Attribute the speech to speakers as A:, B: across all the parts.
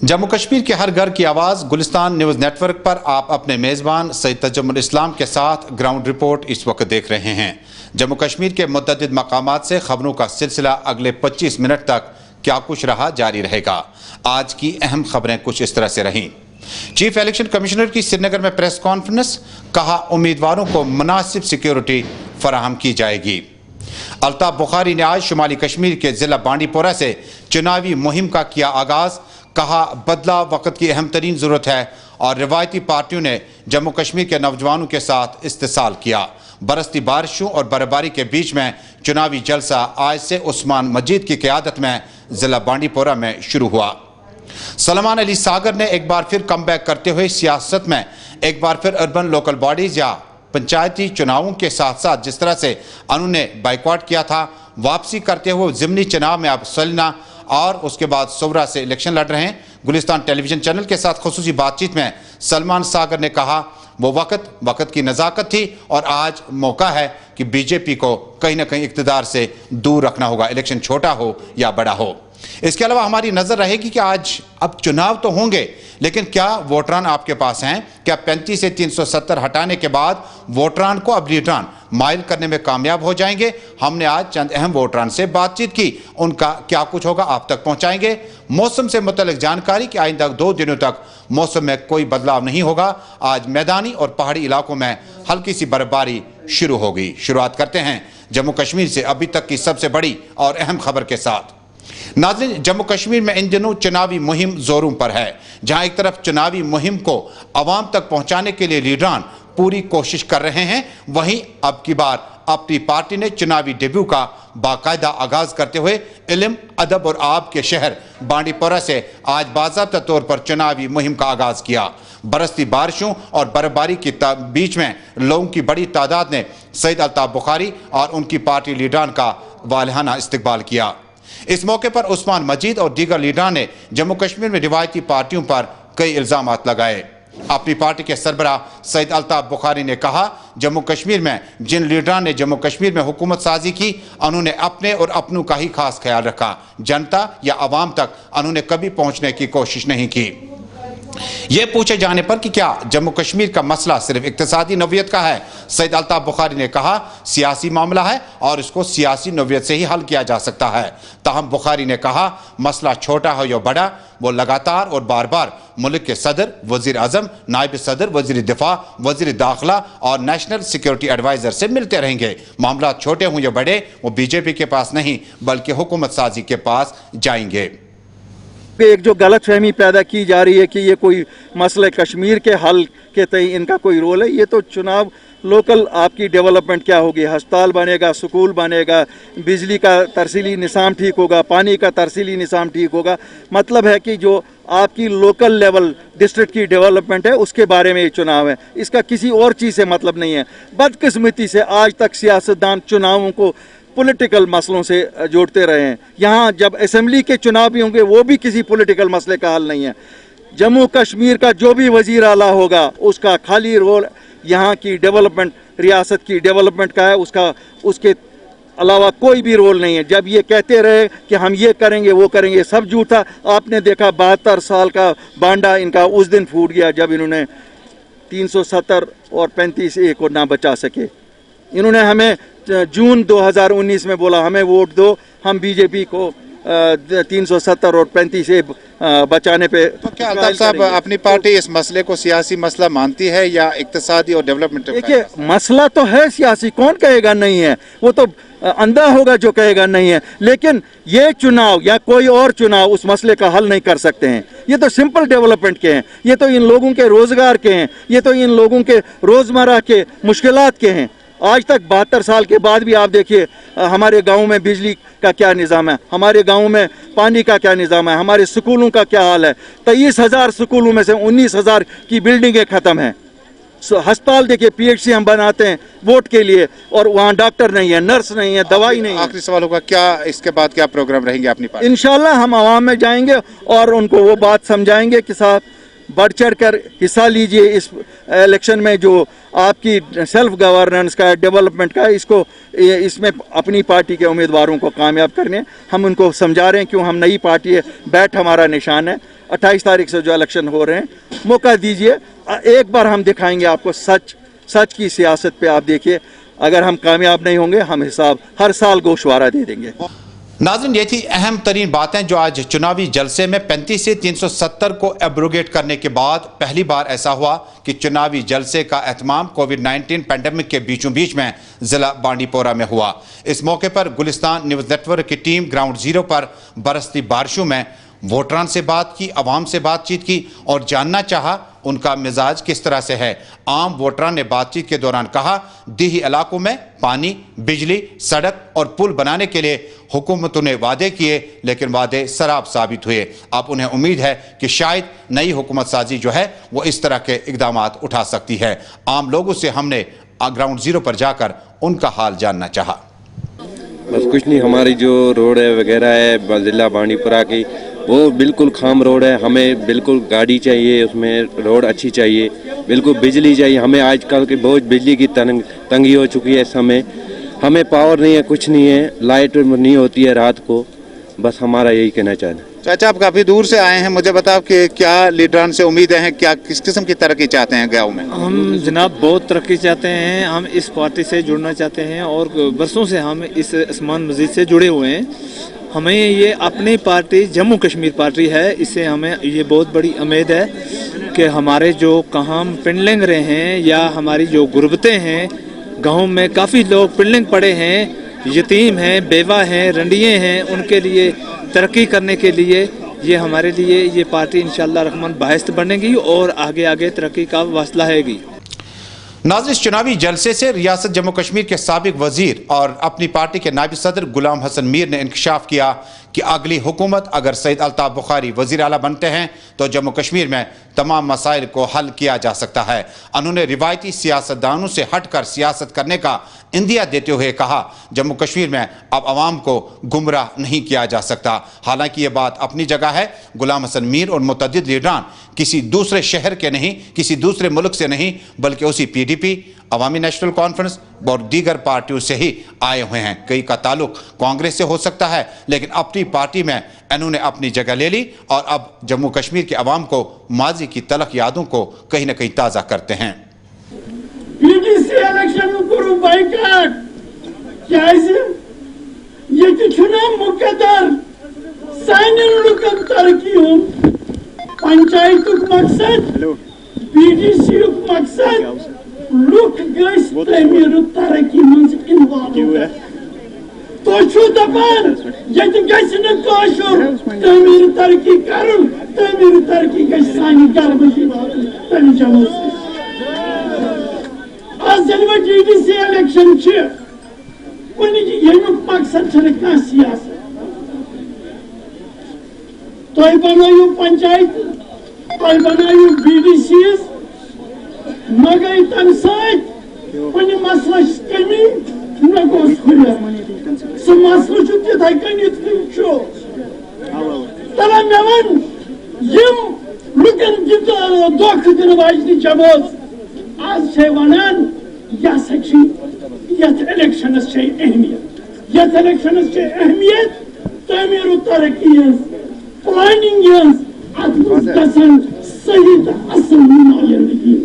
A: जम्मू कश्मीर के हर घर की आवाज़ गुलिस्तान न्यूज़ नेटवर्क पर आप अपने मेज़बान सैयद तजुमुल इस्लाम के साथ ग्राउंड रिपोर्ट इस वक्त देख रहे हैं। जम्मू कश्मीर के मुतअद्दिद मकामात से खबरों का सिलसिला अगले 25 मिनट तक क्या कुछ रहा जारी रहेगा। आज की अहम खबरें कुछ इस तरह से रहीं। चीफ इलेक्शन कमिश्नर की श्रीनगर में प्रेस कॉन्फ्रेंस, कहा उम्मीदवारों को मुनासिब सिक्योरिटी फराहम की जाएगी। अल्ताफ बुखारी ने आज शुमाली कश्मीर के जिला बांडीपोरा से चुनावी मुहिम का किया आगाज, कहा बदला वक्त की अहम तरीन ज़रूरत है और रिवायती पार्टियों ने जम्मू कश्मीर के नौजवानों के साथ इस्तेसाल किया। बरसती बारिशों और बर्फबारी के बीच में चुनावी जलसा आज से उस्मान मजीद की क़यादत में जिला बांडीपोरा में शुरू हुआ। सलमान अली सागर ने एक बार फिर कमबैक करते हुए सियासत में एक बार फिर अर्बन लोकल बॉडीज़ या पंचायती चुनावों के साथ साथ जिस तरह से उन्होंने बाइकआउट किया था, वापसी करते हुए ज़िमनी चुनाव में अब सलना और उसके बाद सोवरा से इलेक्शन लड़ रहे हैं। गुलिस्तान टेलीविजन चैनल के साथ खुसूसी बातचीत में सलमान सागर ने कहा वो वक्त की नज़ाकत थी और आज मौका है कि बीजेपी को कहीं ना कहीं इक़्तिदार से दूर रखना होगा, इलेक्शन छोटा हो या बड़ा हो। इसके अलावा हमारी नज़र रहेगी कि आज अब चुनाव तो होंगे, लेकिन क्या वोटरान आपके पास हैं? क्या 35 से 370 हटाने के बाद वोटरान को अब लीडरान माइल करने में कामयाब हो जाएंगे? हमने आज चंद अहम वोटरान से बातचीत की, उनका क्या कुछ होगा आप तक पहुंचाएंगे। मौसम से मुतल्लिक जानकारी कि आइंदा 2 दिनों तक मौसम में कोई बदलाव नहीं होगा। आज मैदानी और पहाड़ी इलाकों में हल्की सी बर्फबारी शुरू होगी। शुरुआत करते हैं जम्मू कश्मीर से अभी तक की सबसे बड़ी और अहम खबर के साथ। नाज़रीन, जम्मू कश्मीर में इन दिनों चुनावी मुहिम जोरों पर है। जहां एक तरफ चुनावी मुहिम को अवाम तक पहुंचाने के लिए लीडरान पूरी कोशिश कर रहे हैं, वहीं अब की बार अपनी पार्टी ने चुनावी डेब्यू का बाकायदा आगाज करते हुए इल्म, अदब और आब के शहर बांडीपोरा से आज बाज़ाब्ता तौर पर चुनावी मुहिम का आगाज किया। बरसती बारिशों और बर्फबारी के बीच में लोगों की बड़ी तादाद ने सैयद अल्ताफ बुखारी और उनकी पार्टी लीडरान का वालिहाना इस्तकबाल किया। इस मौके पर उस्मान मजीद और दीगर लीडरान ने जम्मू कश्मीर में रिवायती पार्टियों पर कई इल्जामात लगाए। अपनी पार्टी के सरबराह सैयद अल्ताफ बुखारी ने कहा जम्मू कश्मीर में जिन लीडरान ने जम्मू कश्मीर में हुकूमत साजी की, उन्होंने अपने और अपनों का ही खास ख्याल रखा, जनता या आवाम तक उन्होंने कभी पहुंचने की कोशिश नहीं की। ये पूछे जाने पर कि क्या जम्मू कश्मीर का मसला सिर्फ इक्तिसादी नौयत का है, सैयद अल्ताफ बुखारी ने कहा सियासी मामला है और इसको सियासी नौयत से ही हल किया जा सकता है। ताहम बुखारी ने कहा मसला छोटा हो या बड़ा, वो लगातार और बार बार मुल्क के सदर, वजीर आजम, नायब सदर, वजीर दिफा, वजीर दाखिला और नेशनल सिक्योरिटी एडवाइजर से मिलते रहेंगे। मामला छोटे हों या बड़े, वो बीजेपी के पास नहीं बल्कि हुकूमत साजी के पास जाएंगे।
B: एक जो गलत फहमी पैदा की जा रही है कि ये कोई मसले कश्मीर के हल के तय इनका कोई रोल है, ये तो चुनाव लोकल आपकी डेवलपमेंट क्या होगी, अस्पताल बनेगा, स्कूल बनेगा, बिजली का तरसीली निज़ाम ठीक होगा, पानी का तरसीली निज़ाम ठीक होगा। मतलब है कि जो आपकी लोकल लेवल डिस्ट्रिक्ट की डेवलपमेंट है उसके बारे में ये चुनाव है, इसका किसी और चीज़ से मतलब नहीं है। बदकिस्मती से आज तक सियासतदान चुनावों को पॉलिटिकल मसलों से जोड़ते रहे हैं। यहाँ जब असेंबली के चुनाव भी होंगे वो भी किसी पॉलिटिकल मसले का हल नहीं है। जम्मू कश्मीर का जो भी वजीर आला होगा उसका खाली रोल यहाँ की डेवलपमेंट, रियासत की डेवलपमेंट का है, उसके अलावा कोई भी रोल नहीं है। जब ये कहते रहे कि हम ये करेंगे वो करेंगे, सब झूठा। आपने देखा 72 साल का बांडा इनका उस दिन फूट गया जब इन्होंने 370 और 35A को ना बचा सके। इन्होंने हमें जून 2019 में बोला हमें वोट दो, हम बीजेपी को 370 और 35A बचाने पे। तो क्या अल्ताफ साहब अपनी पार्टी इस मसले को सियासी मसला मानती है या इक्तिसादी और डेवलपमेंट? देखिए मसला तो है सियासी, कौन कहेगा नहीं है, वो तो अंधा होगा जो कहेगा नहीं है। लेकिन ये चुनाव या कोई और चुनाव उस मसले का हल नहीं कर सकते हैं। ये तो सिंपल डेवलपमेंट के हैं, ये तो इन लोगों के रोजगार के हैं, ये तो इन लोगों के रोजमर्रा के मुश्किलात के हैं। आज तक 72 साल के बाद भी आप देखिए हमारे गांव में बिजली का क्या निज़ाम है, हमारे गांव में पानी का क्या निज़ाम है, हमारे स्कूलों का क्या हाल है। 23,000 स्कूलों में से 19,000 की बिल्डिंगें ख़त्म हैं। अस्पताल देखिए, PHC हम बनाते हैं वोट के लिए और वहाँ डॉक्टर नहीं है, नर्स नहीं है, दवाई नहीं है। आखिरी सवाल होगा, क्या इसके बाद क्या प्रोग्राम रहेंगे अपनी पार्टी? इंशाल्लाह हम आवाम में जाएंगे और उनको वो बात समझाएंगे कि साहब बढ़ चढ़ कर हिस्सा लीजिए इस इलेक्शन में, जो आपकी सेल्फ गवर्नेंस का, डेवलपमेंट का, इसमें अपनी पार्टी के उम्मीदवारों को कामयाब करने हम उनको समझा रहे हैं। क्यों हम नई पार्टी है, बैठ हमारा निशान है। 28 तारीख से जो इलेक्शन हो रहे हैं, मौका दीजिए, एक बार हम दिखाएंगे आपको सच की सियासत पे। आप देखिए, अगर हम कामयाब नहीं होंगे, हम हिसाब हर साल गोशवारा दे देंगे।
A: नाज़रीन, ये थी अहम तरीन बातें जो आज चुनावी जलसे में 35 से 370 को एब्रोगेट करने के बाद पहली बार ऐसा हुआ कि चुनावी जलसे का एहतमाम कोविड-19 पैंडेमिक के बीचों बीच में जिला बांडीपोरा में हुआ। इस मौके पर गुलिस्तान न्यूज़ नेटवर्क की टीम ग्राउंड जीरो पर बरसती बारिशों में वोटरान से बात की, अवाम से बातचीत की और जानना चाहा उनका मिजाज किस तरह से है। आम वोटरान ने बातचीत के दौरान कहा, देही इलाकों में पानी, बिजली, सड़क और पुल बनाने के लिए हुकूमतों ने वादे किए, लेकिन वादे सराब साबित हुए। अब उन्हें उम्मीद है कि शायद नई हुकूमत साजी जो है वो इस तरह के इक़दामात उठा सकती है। आम लोगों से हमने ग्राउंड जीरो पर जाकर उनका हाल जानना चाहा।
C: बस कुछ नहीं, हमारी जो रोड है वगैरह है ज़िला बांडीपुरा की, वो बिल्कुल खाम रोड है। हमें बिल्कुल गाड़ी चाहिए, उसमें रोड अच्छी चाहिए, बिल्कुल बिजली चाहिए। हमें आजकल की बहुत बिजली की तंगी हो चुकी है इस समय। हमें पावर नहीं है, कुछ नहीं है, लाइट नहीं होती है रात को। बस हमारा यही कहना चाहते हैं।
A: चाचा, आप काफ़ी दूर से आए हैं, मुझे बताओ कि क्या लीडरान से उम्मीदें हैं, क्या किस किस्म की तरक्की चाहते हैं गाँव में?
D: हम जनाब बहुत तरक्की चाहते हैं, हम इस पार्टी से जुड़ना चाहते हैं और बरसों से हम इस उस्मान मस्जिद से जुड़े हुए हैं। हमें ये अपनी पार्टी जम्मू कश्मीर पार्टी है, इससे हमें ये बहुत बड़ी उम्मीद है कि हमारे जो काम पिंडलिंग रहे हैं या हमारी जो गुर्बतें हैं, गाँव में काफ़ी लोग पिंडलिंग पड़े हैं, यतीम हैं, बेवा हैं, रंडिये हैं, उनके लिए तरक्की करने के लिए ये हमारे लिए ये पार्टी इंशाअल्लाह रहमान बाहिस्त बनेगी और आगे आगे तरक्की का वास्ता हैगी।
A: नाज़रीन, चुनावी जलसे से रियासत जम्मू कश्मीर के साबिक वजीर और अपनी पार्टी के नायब सदर गुलाम हसन मीर ने इंकशाफ किया कि अगली हुकूमत अगर सईद अल्ताफ़ बुखारी वज़ीर आला बनते हैं तो जम्मू कश्मीर में तमाम मसाइल को हल किया जा सकता है। उन्होंने रिवायती सियासतदानों से हटकर सियासत करने का इंदिया देते हुए कहा, जम्मू कश्मीर में अब आवाम को गुमराह नहीं किया जा सकता। हालांकि ये बात अपनी जगह है। गुलाम हसन मीर और मुतअद्दिद लीडरान किसी दूसरे शहर के नहीं, किसी दूसरे मुल्क से नहीं, बल्कि उसी PDP, अवामी नेशनल कॉन्फ्रेंस और दीगर पार्टियों से ही आए हुए हैं। कई का ताल्लुक कांग्रेस से हो सकता है, लेकिन अपनी पार्टी में इन्होंने अपनी जगह ले ली और अब जम्मू कश्मीर के अवाम को माजी की तलख यादों को कहीं न कहीं ताज़ा करते हैं।
E: PDC इलेक्शन करू बाइकाट ये चुनाव मुकद्दर साइन लुकन तरक्की हो पंचायत मकसद PDC मकसद लुक गस तमीर तरक्की मंज इन्वॉल्व तो छु दपान यदि गस न काशुर तमीर तरक्की करुन तमीर तरक्की गस सानी गर्मशी तमी जमो आज जब PDC इलेक्शन छ वनी यमुक मकसद छ न सियासत तो बनायो पंचायत तो बनायो BDCs मगर तम साथ वनी मसला कमी न गोस खुले सो मसला छु तिथाय कनी छु तला मेवन यम लुकन जित दोख दिन वाजनी जमात आज छे वनान या सची यथ इलेक्शनस छे अहमियत यथ इलेक्शनस छे अहमियत तमीर तरक्की प्लानिंग अदम गसन सही असल नुमाइंदगी।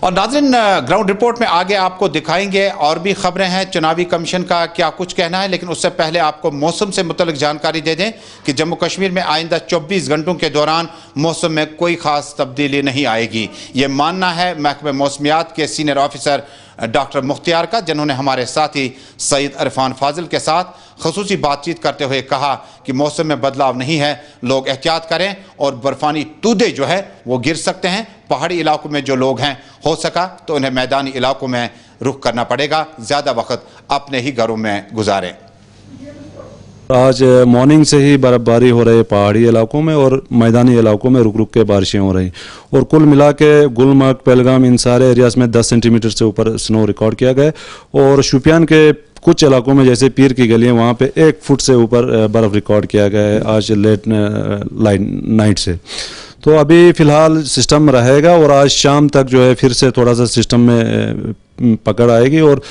A: और नाज़रीन, ग्राउंड रिपोर्ट में आगे आपको दिखाएंगे और भी खबरें हैं, चुनावी कमीशन का क्या कुछ कहना है, लेकिन उससे पहले आपको मौसम से मुतल्लिक जानकारी दे दें कि जम्मू कश्मीर में आइंदा 24 घंटों के दौरान मौसम में कोई ख़ास तब्दीली नहीं आएगी। ये मानना है महकमे मौसमियात के सीनियर ऑफिसर डॉक्टर मुख्तियार का, जिन्होंने हमारे साथी सईद इरफान फाजिल के साथ खसूसी बातचीत करते हुए कहा कि मौसम में बदलाव नहीं है, लोग एहतियात करें और बर्फानी तूदे जो है वो गिर सकते हैं। पहाड़ी इलाकों में जो लोग हैं हो सका तो उन्हें मैदानी इलाकों में रुख करना पड़ेगा, ज़्यादा वक्त अपने ही घरों में गुजारें।
F: आज मॉर्निंग से ही बर्फबारी हो रही है पहाड़ी इलाकों में और मैदानी इलाकों में रुक रुक के बारिशें हो रही और कुल मिला के गुलमर्ग, पहलगाम, इन सारे एरियाज़ में 10 सेंटीमीटर से ऊपर स्नो रिकॉर्ड किया गया और शुपियान के कुछ इलाकों में जैसे पीर की गली है वहाँ पे 1 फुट से ऊपर बर्फ़ रिकॉर्ड किया गया है आज लेट नाइट से। तो अभी फ़िलहाल सिस्टम रहेगा और आज शाम तक जो है फिर से थोड़ा सा सिस्टम में पकड़ आएगी और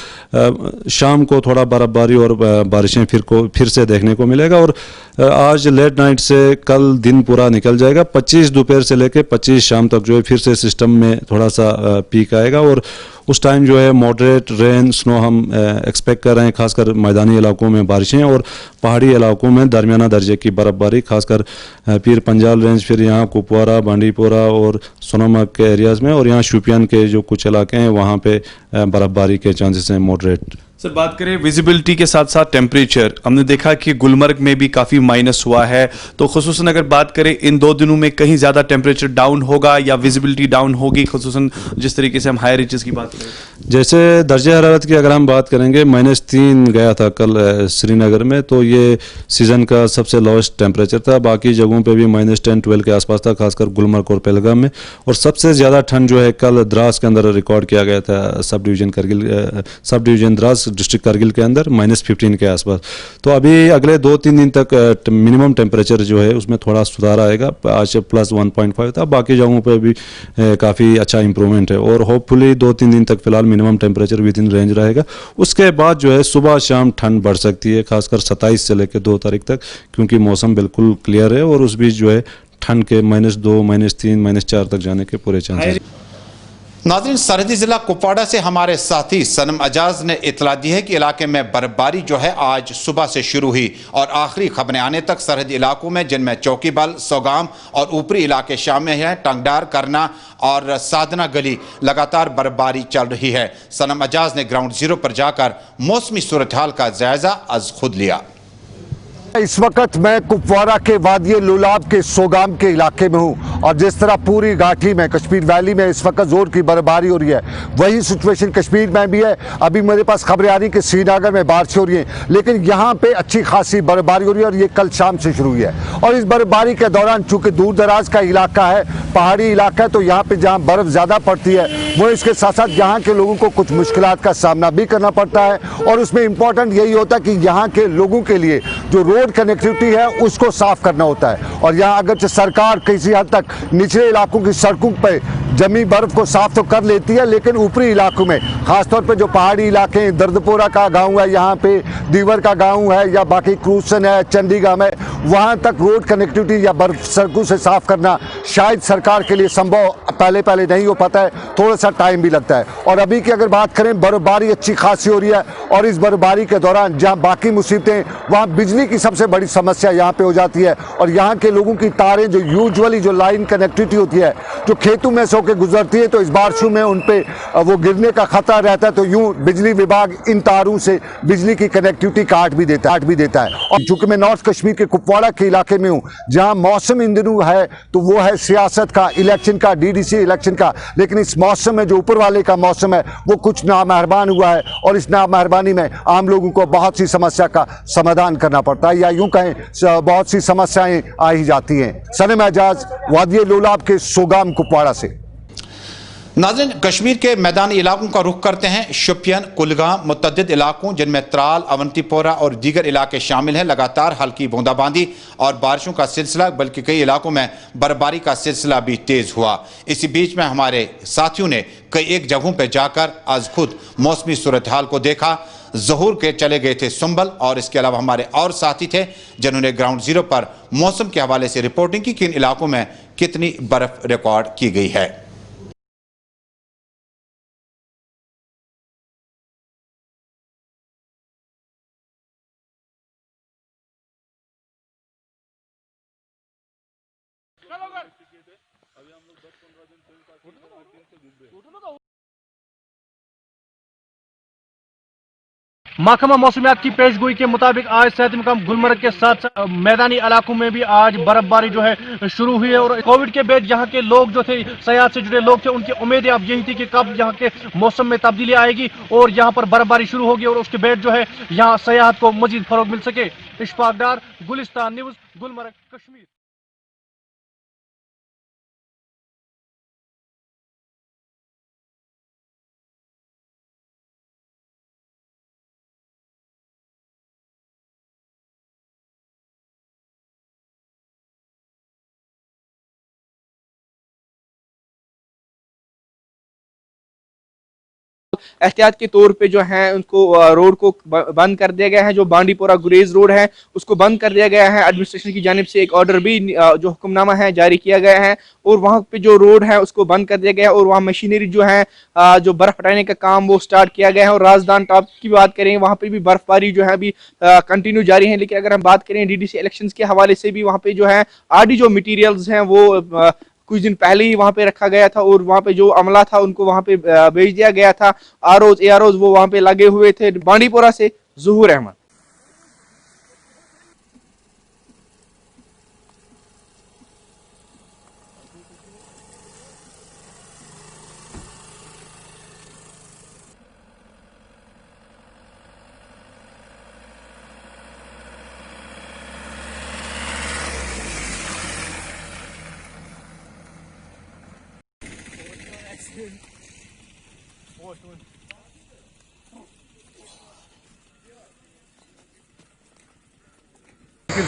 F: शाम को थोड़ा बर्फबारी और बारिशें फिर से देखने को मिलेगा और आज लेट नाइट से कल दिन पूरा निकल जाएगा। 25 दोपहर से लेकर 25 शाम तक जो है फिर से सिस्टम में थोड़ा सा पीक आएगा और उस टाइम जो है मॉडरेट रेन स्नो हम एक्सपेक्ट कर रहे हैं, खासकर मैदानी इलाकों में बारिशें और पहाड़ी इलाकों में दरमियाना दर्जे की बर्फ़बारी, खासकर पीर पंजाल रेंज, फिर यहाँ कुपवारा, बांडीपोरा और सोनमर्ग के एरियाज़ में, और यहाँ शोपियान के जो कुछ इलाके हैं वहाँ पे बर्फ़बारी के चांसेस हैं मॉडरेट।
G: सर बात करें विजिबिलिटी के साथ साथ टेम्परेचर, हमने देखा कि गुलमर्ग में भी काफ़ी माइनस हुआ है, तो खुसूसन अगर बात करें इन 2 दिनों में कहीं ज़्यादा टेम्परेचर डाउन होगा या विजिबिलिटी डाउन होगी, खुसूसन जिस तरीके से हम हायर रीचेस की बात करें?
F: जैसे दर्जा हरारत की अगर हम बात करेंगे, -3 गया था कल श्रीनगर में, तो ये सीज़न का सबसे लोएस्ट टेम्परेचर था। बाकी जगहों पे भी -10-12 के आसपास था, खासकर गुलमर्ग और पहलगाम में। और सबसे ज़्यादा ठंड जो है कल द्रास के अंदर रिकॉर्ड किया गया था, sub division Dras district Kargil के अंदर -15 के आसपास। तो अभी अगले 2-3 दिन तक मिनिमम टेम्परेचर जो है उसमें थोड़ा सुधार आएगा। आज +1.5 था, बाकी जगहों पे भी काफ़ी अच्छा इंप्रूवमेंट है और होपफुली 2-3 दिन तक फिलहाल minimum temperature with in range रहेगा। उसके बाद जो है सुबह शाम ठंड बढ़ सकती है, खासकर 27 से लेकर 2 तारीख तक, क्योंकि मौसम बिल्कुल क्लियर है और उस बीच जो है ठंड के -2, -3, -4 तक जाने के पूरे चांसेस।
A: नाज़रीन, सरहदी जिला कुपवाड़ा से हमारे साथी सनम अजाज ने इतला दी है कि इलाके में बर्फबारी जो है आज सुबह से शुरू हुई और आखिरी खबरें आने तक सरहदी इलाकों में, जिनमें चौकीबल, सौगाम और ऊपरी इलाके शामिल हैं, टंगडार, करना और साधना गली, लगातार बर्फबारी चल रही है। सनम अजाज ने ग्राउंड जीरो पर जाकर मौसमी सूरत हाल का जायजा अज खुद लिया।
H: इस वक्त मैं कुपवारा के वादी लुलाब के सोगाम के इलाके में हूँ और जिस तरह पूरी घाटी में कश्मीर वैली में इस वक्त जोर की बर्फबारी हो रही है, वही सिचुएशन कश्मीर में भी है। अभी मेरे पास खबरें आ रही कि श्रीनगर में बारिश हो रही है, लेकिन यहाँ पे अच्छी खासी बर्फबारी हो रही है और ये कल शाम से शुरू हुई है। और इस बर्फबारी के दौरान चूंकि दूर दराज का इलाका है, पहाड़ी इलाका है, तो यहाँ पे जहाँ बर्फ ज़्यादा पड़ती है वो इसके साथ साथ यहाँ के लोगों को कुछ मुश्किलात का सामना भी करना पड़ता है। और उसमें इम्पोर्टेंट यही होता है कि यहाँ के लोगों के लिए जो रोड कनेक्टिविटी है उसको साफ करना होता है। और यहाँ अगर सरकार किसी हद तक निचले इलाकों की सड़कों पर जमी बर्फ को साफ तो कर लेती है, लेकिन ऊपरी इलाकों में खासतौर पे जो पहाड़ी इलाके हैं, दर्दपोरा का गांव है, यहाँ पे दीवर का गांव है, या बाकी क्रूसन है, चंडीगढ़ है, वहाँ तक रोड कनेक्टिविटी या बर्फ सड़कों से साफ करना शायद सरकार के लिए संभव पहले नहीं हो पाता है, थोड़ा सा टाइम भी लगता है। और अभी की अगर बात करें, बर्फबारी अच्छी खासी हो रही है और इस बर्फबारी के दौरान जहाँ बाकी मुसीबतें, वहाँ बिजली की सबसे बड़ी समस्या यहाँ पे हो जाती है। और यहाँ के लोगों की तारें जो यूजुअली जो लाइन कनेक्टिविटी होती है जो खेतों में से होकर गुजरती है, तो इस बारिशों में उन पे वो गिरने का खतरा रहता है, तो यूं बिजली विभाग इन तारों से बिजली की कनेक्टिविटी काट भी देता है। और चूंकि मैं नॉर्थ कश्मीर के कुपवाड़ा के इलाके में हूँ, जहाँ मौसम इन दिनों है तो वो है सियासत का, इलेक्शन का, डीडीसी इलेक्शन का, लेकिन इस मौसम में जो ऊपर वाले का मौसम है वो कुछ नामहरबान हुआ है और इस नामहरबानी में आम लोगों को बहुत सी समस्या का समाधान करना पड़ता है, या यूं कहें बहुत सी समस्याएं आ ही जाती हैं। सनम एजाज, वादी लोलाब के सोगाम कुपवाड़ा से।
A: नाज़रीन, कश्मीर के मैदानी इलाकों का रुख करते हैं। शोपियान, कुलगाम, मुतअद्दिद इलाकों जिनमें त्राल, अवंतीपोरा और दीगर इलाके शामिल हैं, लगातार हल्की बूंदाबांदी और बारिशों का सिलसिला, बल्कि कई इलाकों में बर्फबारी का सिलसिला भी तेज़ हुआ। इसी बीच में हमारे साथियों ने कई एक जगहों पर जाकर आज खुद मौसमी सूरत हाल को देखा। ज़हूर के चले गए थे सुंबल, और इसके अलावा हमारे और साथी थे जिन्होंने ग्राउंड जीरो पर मौसम के हवाले से रिपोर्टिंग की कि इन इलाकों में कितनी बर्फ रिकॉर्ड की गई है।
I: महकमा मौसमियात की पेशगोई के मुताबिक आज सेहत मकाम गुलमर्ग के साथ मैदानी इलाकों में भी आज बर्फबारी जो है शुरू हुई है। और कोविड के बाद यहाँ के लोग जो थे, सयाहत से जुड़े लोग थे, उनकी उम्मीदें अब यही थी कि कब यहाँ के मौसम में तब्दीली आएगी और यहाँ पर बर्फबारी शुरू होगी और उसके बाद जो है यहाँ सयाहत को मजीद फरोग मिल सके। इशफाक डार, गुलिस्तान न्यूज़, गुलमर्ग, कश्मीर।
J: एहतियात के तौर पे जो है उनको रोड को बंद कर दिया गया है। जो बांडीपोरा गुरेज रोड है उसको बंद कर दिया गया है। एडमिनिस्ट्रेशन की जानिब से एक ऑर्डर भी जो हुक्मनामा है जारी किया गया है और वहाँ पे जो रोड है उसको बंद कर दिया गया है और वहाँ मशीनरी जो है जो बर्फ हटाने का काम वो स्टार्ट किया गया है। और राजदान टॉप की बात करें वहाँ पे भी बर्फबारी जो है अभी कंटिन्यू जारी है। लेकिन अगर हम बात करें डीडीसी इलेक्शंस के हवाले से भी वहाँ पे जो है आरडी जो मटीरियल्स हैं वो कुछ दिन पहले ही वहाँ पे रखा गया था और वहाँ पे जो अमला था उनको वहाँ पे भेज दिया गया था। आरओज एआरओज वो वहाँ पे लगे हुए थे। बांडीपोरा से ज़ुहूर अहमद।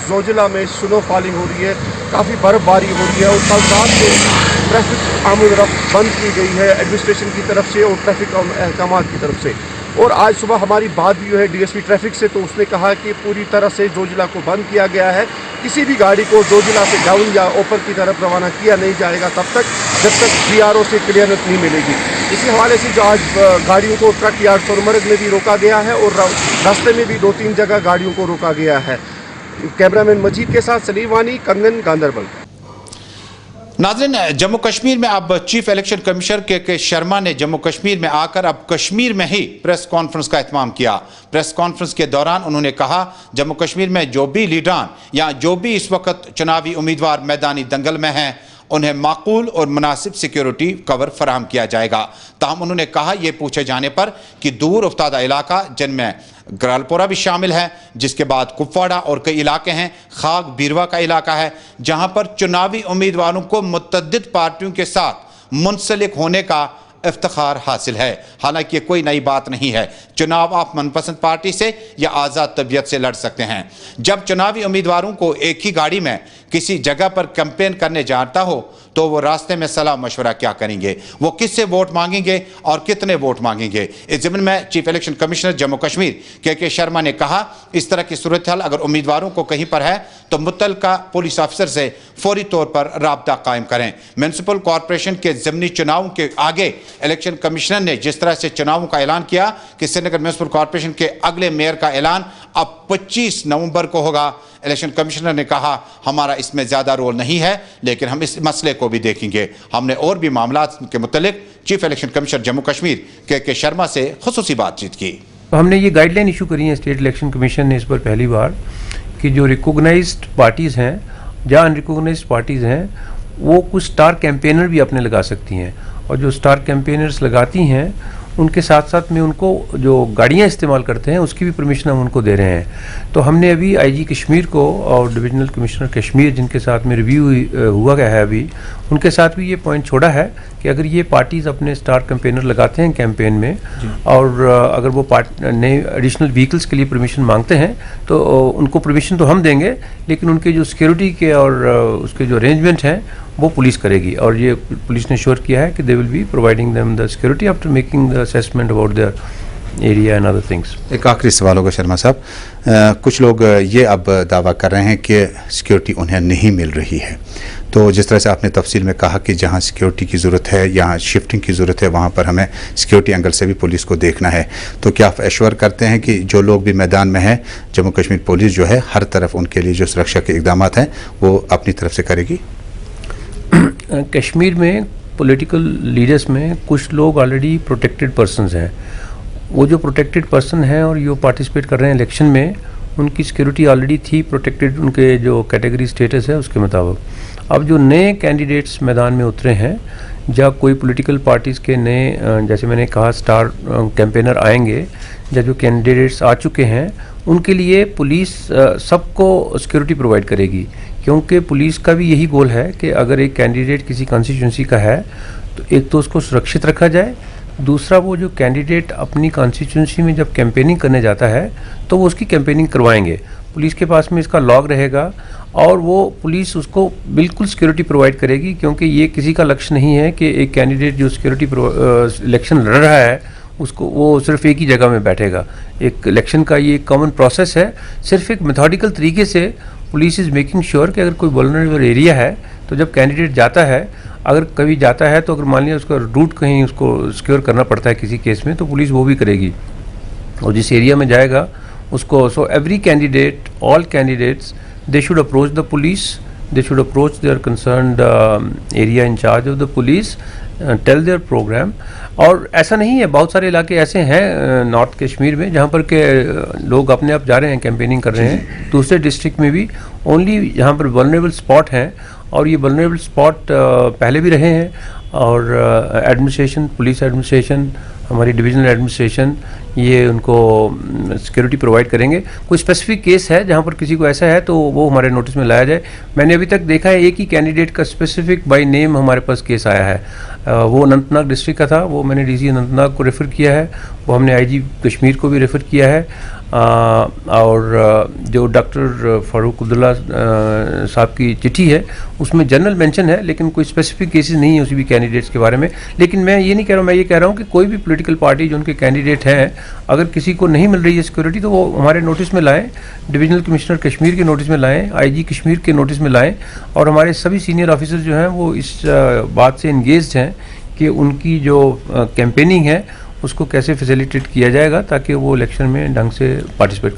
K: जोजिला में स्नो फॉलिंग हो रही है, काफ़ी बर्फबारी हो रही है और कल रात से ट्रैफिक आमद रफ्त बंद की गई है एडमिनिस्ट्रेशन की तरफ से और ट्रैफिक अहकाम की तरफ से। और आज सुबह हमारी बात भी है डीएसपी ट्रैफिक से, तो उसने कहा कि पूरी तरह से जोजिला को बंद किया गया है। किसी भी गाड़ी को जोजिला से डाउन या ऊपर की तरफ रवाना किया नहीं जाएगा तब तक जब तक बीआरओ से क्लियरेंस नहीं मिलेगी। इसी हवाले से जो आज गाड़ियों को ट्रक यार्ड सोनमर्ग में भी रोका गया है और रास्ते में भी 2-3 जगह गाड़ियों को रोका गया है। कैमरामैन मजीद के साथ सलीम वानी, कंगन, गांधरबल।
A: नाज़रीन, जम्मू कश्मीर में अब चीफ इलेक्शन कमिश्नर के शर्मा ने जम्मू कश्मीर में आकर अब कश्मीर में ही प्रेस कॉन्फ्रेंस का एहतमाम किया। प्रेस कॉन्फ्रेंस के दौरान उन्होंने कहा जम्मू कश्मीर में जो भी लीडरान या जो भी इस वक्त चुनावी उम्मीदवार मैदानी दंगल में हैं उन्हें माकूल और मुनासिब सिक्योरिटी कवर फराहम किया जाएगा। ताहम उन्होंने कहा यह पूछे जाने पर कि दूर उफ्तादा इलाका जिनमें ग्रालपोरा भी शामिल है, जिसके बाद कुपवाड़ा और कई इलाके हैं, खाक बीरवा का इलाका है, जहां पर चुनावी उम्मीदवारों को मुतअद्दिद पार्टियों के साथ मुंसलिक होने का इफ्तिखार हासिल है। हालांकि ये कोई नई बात नहीं है। चुनाव आप मनपसंद पार्टी से या आज़ाद तबीयत से लड़ सकते हैं। जब चुनावी उम्मीदवारों को एक ही गाड़ी में किसी जगह पर कैंपेन करने जाता हो तो वो रास्ते में सलाह मशवरा क्या करेंगे, वो किससे वोट मांगेंगे और कितने वोट मांगेंगे। इस ज़मीन में chief election commissioner Jammu Kashmir K Sharma ने कहा इस तरह की सूरत हाल अगर उम्मीदवारों को कहीं पर है तो मुतल्लिका पुलिस अफसर से फौरी तौर पर राब्ता कायम करें। म्यूनसिपल कॉरपोरेशन के ज़मीनी चुनाव के आगे इलेक्शन कमिश्नर ने जिस तरह से चुनावों का ऐलान किया कि श्रीनगर म्यूनसिपल कॉरपोरेशन के अगले मेयर का ऐलान अब 25 नवंबर को होगा। इलेक्शन कमिश्नर ने कहा हमारा इसमें ज़्यादा रोल नहीं है, लेकिन हम इस मसले को भी देखेंगे। हमने और भी मामला के मुतल्लिक chief election commissioner Jammu Kashmir K Sharma से खुसूसी बातचीत की।
L: हमने ये गाइडलाइन इशू करी है स्टेट इलेक्शन कमीशन ने इस पर पहली बार कि जो रिकॉग्नाइज्ड पार्टीज़ हैं या अनरिकॉग्नाइज्ड पार्टीज़ हैं वो कुछ स्टार कैंपेनर भी अपने लगा सकती हैं और जो स्टार कैंपेनर्स लगाती हैं उनके साथ साथ में उनको जो गाड़ियां इस्तेमाल करते हैं उसकी भी परमिशन हम उनको दे रहे हैं। तो हमने अभी आईजी कश्मीर को और डिविजनल कमिश्नर कश्मीर जिनके साथ में रिव्यू हुआ गया है अभी उनके साथ भी ये पॉइंट छोड़ा है कि अगर ये पार्टीज़ अपने स्टार कैंपेनर लगाते हैं कैंपेन में और अगर वो नए एडिशनल व्हीकल्स के लिए परमिशन मांगते हैं तो उनको परमिशन तो हम देंगे, लेकिन उनके जो सिक्योरिटी के और उसके जो अरेंजमेंट हैं वो पुलिस करेगी। और ये पुलिस ने श्योर किया है कि they will be providing them the security after making the assessment about their area and other things.
A: एक आखिरी सवाल होगा शर्मा साहब, कुछ लोग ये अब दावा कर रहे हैं कि सिक्योरिटी उन्हें नहीं मिल रही है, तो जिस तरह से आपने तफसील में कहा कि जहाँ सिक्योरिटी की ज़रूरत है, यहाँ शिफ्टिंग की ज़रूरत है, वहाँ पर हमें सिक्योरिटी एंगल से भी पुलिस को देखना है, तो क्या आप एश्योर करते हैं कि जो लोग भी मैदान में हैं जम्मू कश्मीर पुलिस जो है हर तरफ उनके लिए जो सुरक्षा के इकदाम हैं वो अपनी तरफ से करेगी?
L: कश्मीर में पॉलिटिकल लीडर्स में कुछ लोग ऑलरेडी प्रोटेक्टेड पर्सन्स हैं। वो जो प्रोटेक्टेड पर्सन हैं और जो पार्टिसिपेट कर रहे हैं इलेक्शन में उनकी सिक्योरिटी ऑलरेडी थी प्रोटेक्टेड, उनके जो कैटेगरी स्टेटस है उसके मुताबिक। अब जो नए कैंडिडेट्स मैदान में उतरे हैं या कोई पॉलिटिकल पार्टीज़ के नए जैसे मैंने कहा स्टार कैंपेनर आएंगे या जो कैंडिडेट्स आ चुके हैं उनके लिए पुलिस सबको सिक्योरिटी प्रोवाइड करेगी, क्योंकि पुलिस का भी यही गोल है कि अगर एक कैंडिडेट किसी कॉन्स्टिट्यूंसी का है तो एक तो उसको सुरक्षित रखा जाए, दूसरा वो जो कैंडिडेट अपनी कॉन्स्टिट्यूंसी में जब कैंपेनिंग करने जाता है तो वो उसकी कैंपेनिंग करवाएंगे। पुलिस के पास में इसका लॉग रहेगा और वो पुलिस उसको बिल्कुल सिक्योरिटी प्रोवाइड करेगी, क्योंकि ये किसी का लक्ष्य नहीं है कि एक कैंडिडेट जो सिक्योरिटी इलेक्शन लड़ रहा है उसको वो सिर्फ एक ही जगह में बैठेगा। एक इलेक्शन का ये कॉमन प्रोसेस है, सिर्फ एक मेथोडिकल तरीके से पुलिस इज़ मेकिंग श्योर कि अगर कोई वल्नरेबल एरिया है तो जब कैंडिडेट जाता है, अगर कभी जाता है तो अगर मान लिया उसका रूट कहीं उसको सिक्योर करना पड़ता है किसी केस में, तो पुलिस वो भी करेगी। और जिस एरिया में जाएगा उसको, so every candidate, all candidates, they should approach the police, they should approach their concerned area in charge of the police, tell their program। और ऐसा नहीं है, बहुत सारे इलाके ऐसे हैं नॉर्थ कश्मीर में जहाँ पर के लोग अपने आप जा रहे हैं, कैंपेनिंग कर रहे हैं। दूसरे डिस्ट्रिक्ट में भी ओनली जहाँ पर वल्नरेबल स्पॉट हैं, और ये वल्नरेबल स्पॉट पहले भी रहे हैं, और एडमिनिस्ट्रेशन, पुलिस एडमिनिस्ट्रेशन, हमारी डिविजनल एडमिनिस्ट्रेशन ये उनको सिक्योरिटी प्रोवाइड करेंगे। कोई स्पेसिफिक केस है जहाँ पर किसी को ऐसा है तो वो हमारे नोटिस में लाया जाए। मैंने अभी तक देखा है एक ही कैंडिडेट का स्पेसिफिक बाय नेम हमारे पास केस आया है, वो अनंतनाग डिस्ट्रिक्ट का था, वो मैंने डीसी अनंतनाग को रेफ़र किया है, वो हमने आईजी कश्मीर को भी रेफ़र किया है, और जो डॉक्टर फारूक अब्दुल्ला साहब की चिट्ठी है उसमें जनरल मेंशन है, लेकिन कोई स्पेसिफिक केसेस नहीं है उसी भी कैंडिडेट्स के बारे में। लेकिन मैं ये नहीं कह रहा हूँ, मैं ये कह रहा हूँ कि कोई भी पॉलिटिकल पार्टी जो उनके कैंडिडेट हैं, अगर किसी को नहीं मिल रही है सिक्योरिटी तो वो हमारे नोटिस में लाएं, डिविजनल कमिश्नर कश्मीर के नोटिस में लाएं, आईजी कश्मीर के नोटिस में लाएं, और हमारे सभी सीनियर ऑफिसर जो हैं वो इस बात से इंगेज्ड हैं कि उनकी जो कैंपेनिंग है उसको कैसे फैसिलिटेट किया जाएगा ताकि वो इलेक्शन में ढंग से पार्टिसिपेट।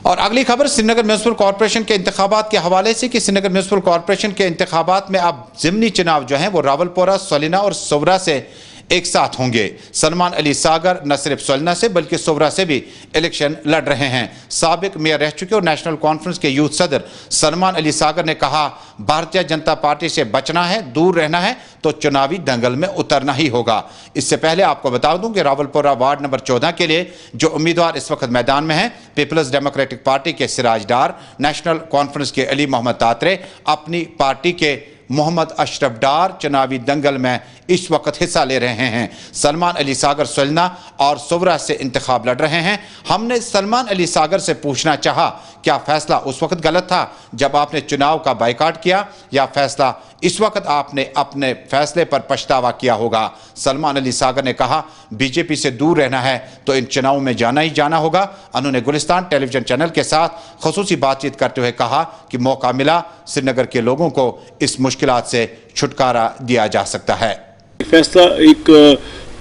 A: और अगली खबर श्रीनगर म्यूनिसिपल कॉर्पोरेशन के इंतखाबात के हवाले से कि श्रीनगर म्यूनिसिपल कॉर्पोरेशन के इंतखाबात में अब ज़िमनी चुनाव जो हैं वो रावलपोरा, सोलिना और सोवरा से एक साथ होंगे। सलमान अली सागर न सिर्फ सोलिना से बल्कि सोवरा से भी इलेक्शन लड़ रहे हैं। साबिक मेयर रह चुके और नेशनल कॉन्फ्रेंस के यूथ सदर सलमान अली सागर ने कहा, भारतीय जनता पार्टी से बचना है, दूर रहना है तो चुनावी दंगल में उतरना ही होगा। इससे पहले आपको बता दूं कि रावलपोरा वार्ड नंबर 14 के लिए जो उम्मीदवार इस वक्त मैदान में हैं, पीपल्स डेमोक्रेटिक पार्टी के सिराज डार, नेशनल कॉन्फ्रेंस के अली मोहम्मद तात्रे, अपनी पार्टी के मोहम्मद अशरफ डार चुनावी दंगल में इस वक्त हिस्सा ले रहे हैं। सलमान अली सागर सोलिना और सोवरा से इंतखाब लड़ रहे हैं। हमने सलमान अली सागर से पूछना चाहा, क्या फैसला उस वक्त गलत था जब आपने चुनाव का बायकॉट किया, या फैसला इस वक्त आपने अपने फैसले पर पछतावा किया होगा। सलमान अली सागर ने कहा, बीजेपी से दूर रहना है तो इन चुनावों में जाना ही जाना होगा। उन्होंने गुलिस्तान टेलीविजन चैनल के साथ खुसूसी बातचीत करते हुए कहा कि मौका मिला श्रीनगर के लोगों को इस मुश्किलात से छुटकारा दिया जा सकता है।
M: फैसला एक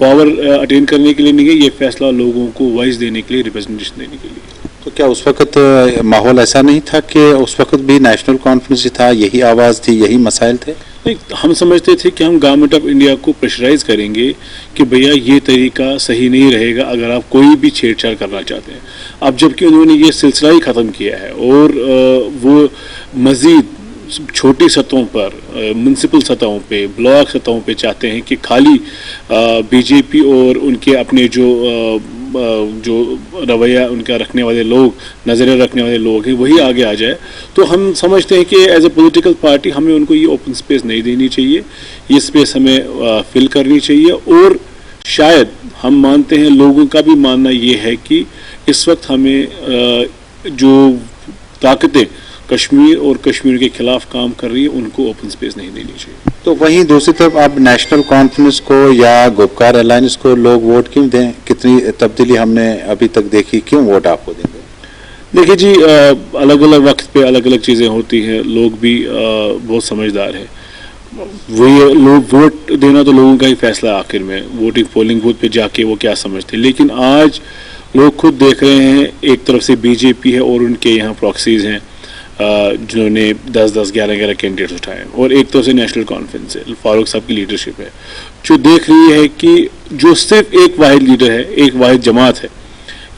M: पावर अटेन करने के लिए नहीं है, ये फैसला लोगों को वॉइस देने के लिए, रिप्रेजेंटेशन देने के लिए।
A: तो क्या उस वक्त माहौल ऐसा नहीं था कि उस वक्त भी नेशनल कॉन्फ्रेंस था, यही आवाज़ थी, यही मसाइल थे?
M: नहीं, हम समझते थे कि हम गवर्नमेंट ऑफ इंडिया को प्रेशराइज करेंगे कि भैया ये तरीका सही नहीं रहेगा अगर आप कोई भी छेड़छाड़ करना चाहते हैं। अब जबकि उन्होंने ये सिलसिला ही ख़त्म किया है और वो मज़ीद छोटी सतहों पर, म्यूनसिपल सतहों पे, ब्लॉक सतहों पे चाहते हैं कि खाली बीजेपी और उनके अपने जो रवैया उनका रखने वाले लोग, नज़रिया रखने वाले लोग हैं, वही आगे आ जाए। तो हम समझते हैं कि एज ए पॉलिटिकल पार्टी हमें उनको ये ओपन स्पेस नहीं देनी चाहिए, ये स्पेस हमें फिल करनी चाहिए। और शायद हम मानते हैं, लोगों का भी मानना ये है कि इस वक्त हमें जो ताकतें कश्मीर और कश्मीर के खिलाफ काम कर रही है उनको ओपन स्पेस नहीं देनी चाहिए।
A: तो वहीं दूसरी तरफ आप नेशनल कॉन्फ्रेंस को या गुपकार अलायंस को लोग वोट क्यों दें? कितनी तब्दीली हमने अभी तक देखी, क्यों वोट आपको देंगे?
M: देखिए जी, अलग अलग वक्त पे अलग अलग चीज़ें होती हैं, लोग भी बहुत समझदार हैं। वही लोग वोट देना तो लोगों का ही फैसला आखिर में, वोटिंग पोलिंग बूथ पे जाके वो क्या समझते हैं। लेकिन आज लोग खुद देख रहे हैं, एक तरफ से बीजेपी है और उनके यहाँ प्रॉक्सीज हैं जिन्होंने 10-10, 11-11 कैंडिडेट्स उठाए, और एक तरफ से नेशनल कॉन्फ्रेंस है, फारूक साहब की लीडरशिप है, जो देख रही है कि जो सिर्फ एक वाहिद लीडर है, एक वाहिद जमात है,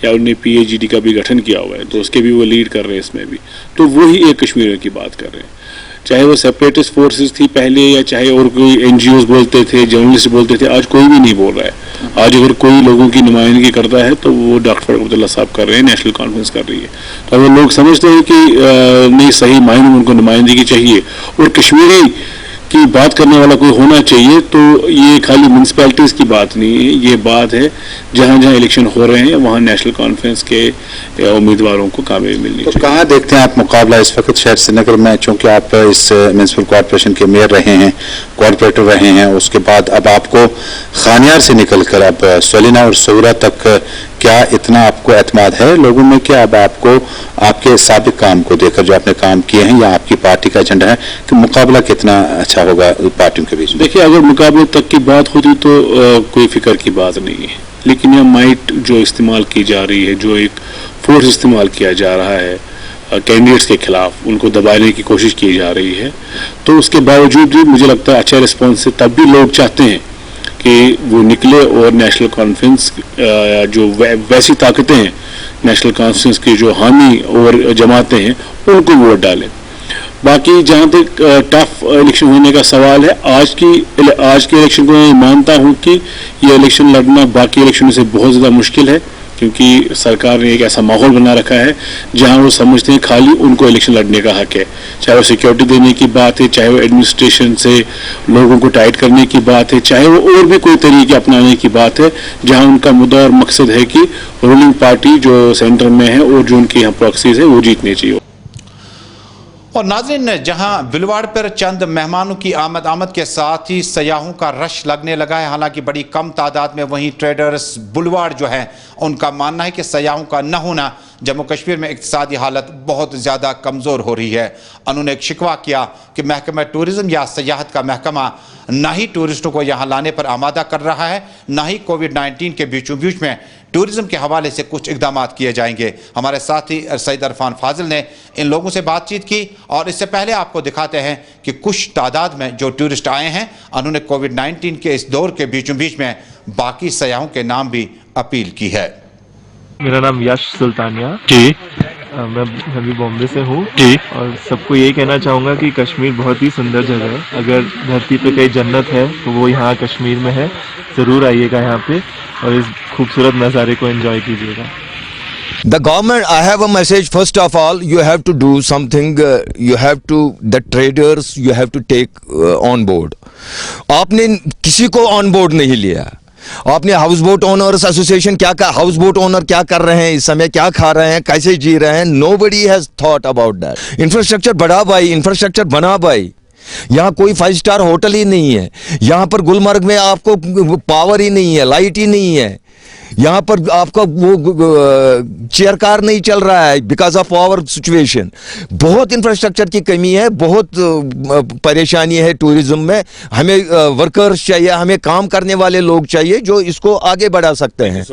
M: या उन्होंने PAGD का भी गठन किया हुआ है तो उसके भी वो लीड कर रहे हैं इसमें भी, तो वही एक कश्मीर की बात कर रहे हैं। चाहे वो सेपरेटिस्ट फोर्सेस थी पहले, या चाहे और कोई NGOs बोलते थे, जर्नलिस्ट बोलते थे, आज कोई भी नहीं बोल रहा है। आज अगर कोई लोगों की नुमाइंदगी करता है तो वो डॉक्टर फारूक अब्दुल्ला साहब कर रहे हैं, नेशनल कॉन्फ्रेंस कर रही है। तो अगर लोग समझते हैं कि नहीं, सही मायने में उनको नुमाइंदगी चाहिए और कश्मीरी की बात करने वाला कोई होना चाहिए, तो ये खाली म्यूनसिपैलिटीज़ की बात नहीं है, ये बात है जहाँ जहाँ इलेक्शन हो रहे हैं वहाँ नेशनल कॉन्फ्रेंस के उम्मीदवारों को कामयाबी मिलनी चाहिए।
A: कहाँ देखते हैं आप मुकाबला इस वक्त शहर श्रीनगर में, चूँकि आप इस म्यूनसिपल कॉरपोरेशन के मेयर रहे हैं, कॉरपोरेटर रहे हैं, उसके बाद अब आपको खानियार से निकलकर अब सोलिना और सोगरा तक क्या इतना आपको एतमाद है लोगों में कि अब आपको आपके साबिक काम को देखकर जो आपने काम किए हैं या आपकी पार्टी का एजेंडा है कि मुकाबला कितना अच्छा होगा पार्टियों के बीच में?
M: देखिए, अगर मुकाबले तक की बात होती तो कोई फिक्र की बात नहीं है, लेकिन यह माइट जो इस्तेमाल की जा रही है, जो एक फोर्स इस्तेमाल किया जा रहा है कैंडिडेट्स के खिलाफ, उनको दबाने की कोशिश की जा रही है, तो उसके बावजूद भी मुझे लगता है अच्छा रिस्पॉन्स है। तब भी लोग चाहते हैं कि वो निकले और नेशनल कॉन्फ्रेंस जो वैसी ताकतें हैं, नेशनल कॉन्फ्रेंस की जो हामी और जमातें हैं, उनको वोट डालें। बाकी जहाँ तक टफ इलेक्शन होने का सवाल है, आज के इलेक्शन को मैं मानता हूँ कि ये इलेक्शन लड़ना बाकी इलेक्शनों से बहुत ज़्यादा मुश्किल है, क्योंकि सरकार ने एक ऐसा माहौल बना रखा है जहां वो समझते हैं खाली उनको इलेक्शन लड़ने का हक है, चाहे वो सिक्योरिटी देने की बात है, चाहे वो एडमिनिस्ट्रेशन से लोगों को टाइट करने की बात है, चाहे वो और भी कोई तरीके अपनाने की बात है, जहां उनका मुद्दा और मकसद है कि रूलिंग पार्टी जो सेंटर में है और जो उनके यहाँ प्रॉक्सीज है वो जीतनी चाहिए।
A: और नाज़रीन, जहां बुलवाड़ पर चंद मेहमानों की आमद के साथ ही सयाहों का रश लगने लगा है, हालांकि बड़ी कम तादाद में, वहीं ट्रेडर्स बुलवाड़ जो है उनका मानना है कि सयाहों का न होना जम्मू कश्मीर में इक्तिसादी हालत बहुत ज़्यादा कमज़ोर हो रही है। उन्होंने एक शिकवा किया कि महकमा टूरिज़म या सियाहत का महकमा ना ही टूरिस्टों को यहाँ लाने पर आमादा कर रहा है, ना ही कोविड-19 के बीचों बीच में टूरिज़म के हवाले से कुछ इकदाम किए जाएंगे। हमारे साथी सईद अरफान फाजिल ने इन लोगों से बातचीत की और इससे पहले आपको दिखाते हैं कि कुछ तादाद में जो टूरिस्ट आए हैं, उन्होंने कोविड-19 के इस दौर के बीचों बीच में बाकी सयाहों के नाम भी अपील की है।
N: मेरा नाम यश सुल्तानिया
M: जी,
N: मैं अभी बॉम्बे से हूँ
M: जी,
N: और सबको यही कहना चाहूँगा कि कश्मीर बहुत ही सुंदर जगह है। अगर धरती पे कहीं जन्नत है तो वो यहाँ कश्मीर में है। ज़रूर आइएगा यहाँ पे और इस खूबसूरत नज़ारे को एंजॉय कीजिएगा।
O: The government, I have a message. First of all, you have to do something. You have to, the traders, you have to take on board. आपने किसी को ऑन बोर्ड नहीं लिया। आपने house boat owners association house boat owner क्या कर रहे हैं इस समय, क्या खा रहे हैं, कैसे जी रहे हैं, nobody has thought about that. Infrastructure बढ़ा भाई, इंफ्रास्ट्रक्चर बना भाई। यहाँ कोई 5 स्टार होटल ही नहीं है, यहाँ पर गुलमर्ग में आपको पावर ही नहीं है, लाइट ही नहीं है, यहाँ पर आपका वो चेयर कार नहीं चल रहा है बिकॉज ऑफ पावर सिचुएशन। बहुत इंफ्रास्ट्रक्चर की कमी है, बहुत परेशानी है टूरिज्म में। हमें वर्कर्स चाहिए, हमें काम करने वाले लोग चाहिए जो इसको आगे बढ़ा सकते हैं।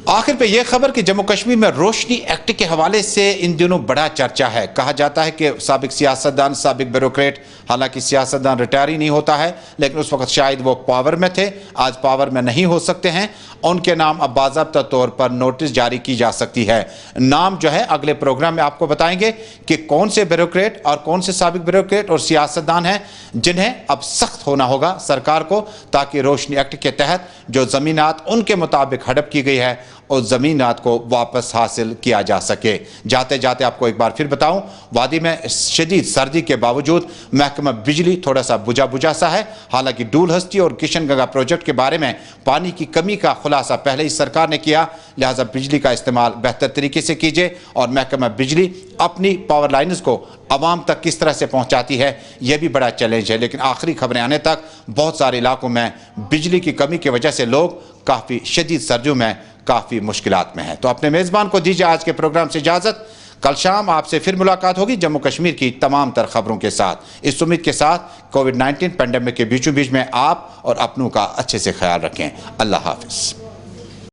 A: आखिर पे यह खबर कि जम्मू कश्मीर में रोशनी एक्ट के हवाले से इन दिनों बड़ा चर्चा है। कहा जाता है कि साबिक सियासतदान, साबिक ब्यूरोक्रेट, हालांकि सियासतदान रिटायर ही नहीं होता है, लेकिन उस वक्त शायद वो पावर में थे, आज पावर में नहीं हो सकते हैं, उनके नाम अब बाज़ाब्ता तौर पर नोटिस जारी की जा सकती है। नाम जो है अगले प्रोग्राम में आपको बताएंगे कि कौन से ब्यूरोक्रेट और कौन से साबिक ब्यूरोक्रेट और सियासतदान हैं जिन्हें अब सख्त होना होगा सरकार को, ताकि रोशनी एक्ट के तहत जो ज़मीनात उनके मुताबिक हड़प की गई है उस ज़मीनात को वापस हासिल किया जा सके। जाते जाते आपको एक बार फिर बताऊं, वादी में शदीद सर्दी के बावजूद महकमा बिजली थोड़ा सा बुझा बुझा सा है। हालांकि डूल हस्ती और किशनगंगा प्रोजेक्ट के बारे में पानी की कमी का खुलासा पहले ही सरकार ने किया, लिहाजा बिजली का इस्तेमाल बेहतर तरीके से कीजिए और महकमा बिजली अपनी पावर लाइन्स को आवाम तक किस तरह से पहुंचाती है यह भी बड़ा चैलेंज है। लेकिन आखिरी खबरें आने तक बहुत सारे इलाकों में बिजली की कमी की वजह से लोग काफ़ी शदीद सर्दियों में काफ़ी मुश्किलात में हैं। तो अपने मेज़बान को दीजिए आज के प्रोग्राम से इजाज़त। कल शाम आपसे फिर मुलाकात होगी जम्मू कश्मीर की तमाम तर खबरों के साथ। इस उम्मीद के साथ कोविड-19 पेंडेमिक के बीचों बीच में आप और अपनों का अच्छे से ख्याल रखें। अल्लाह हाफिज़।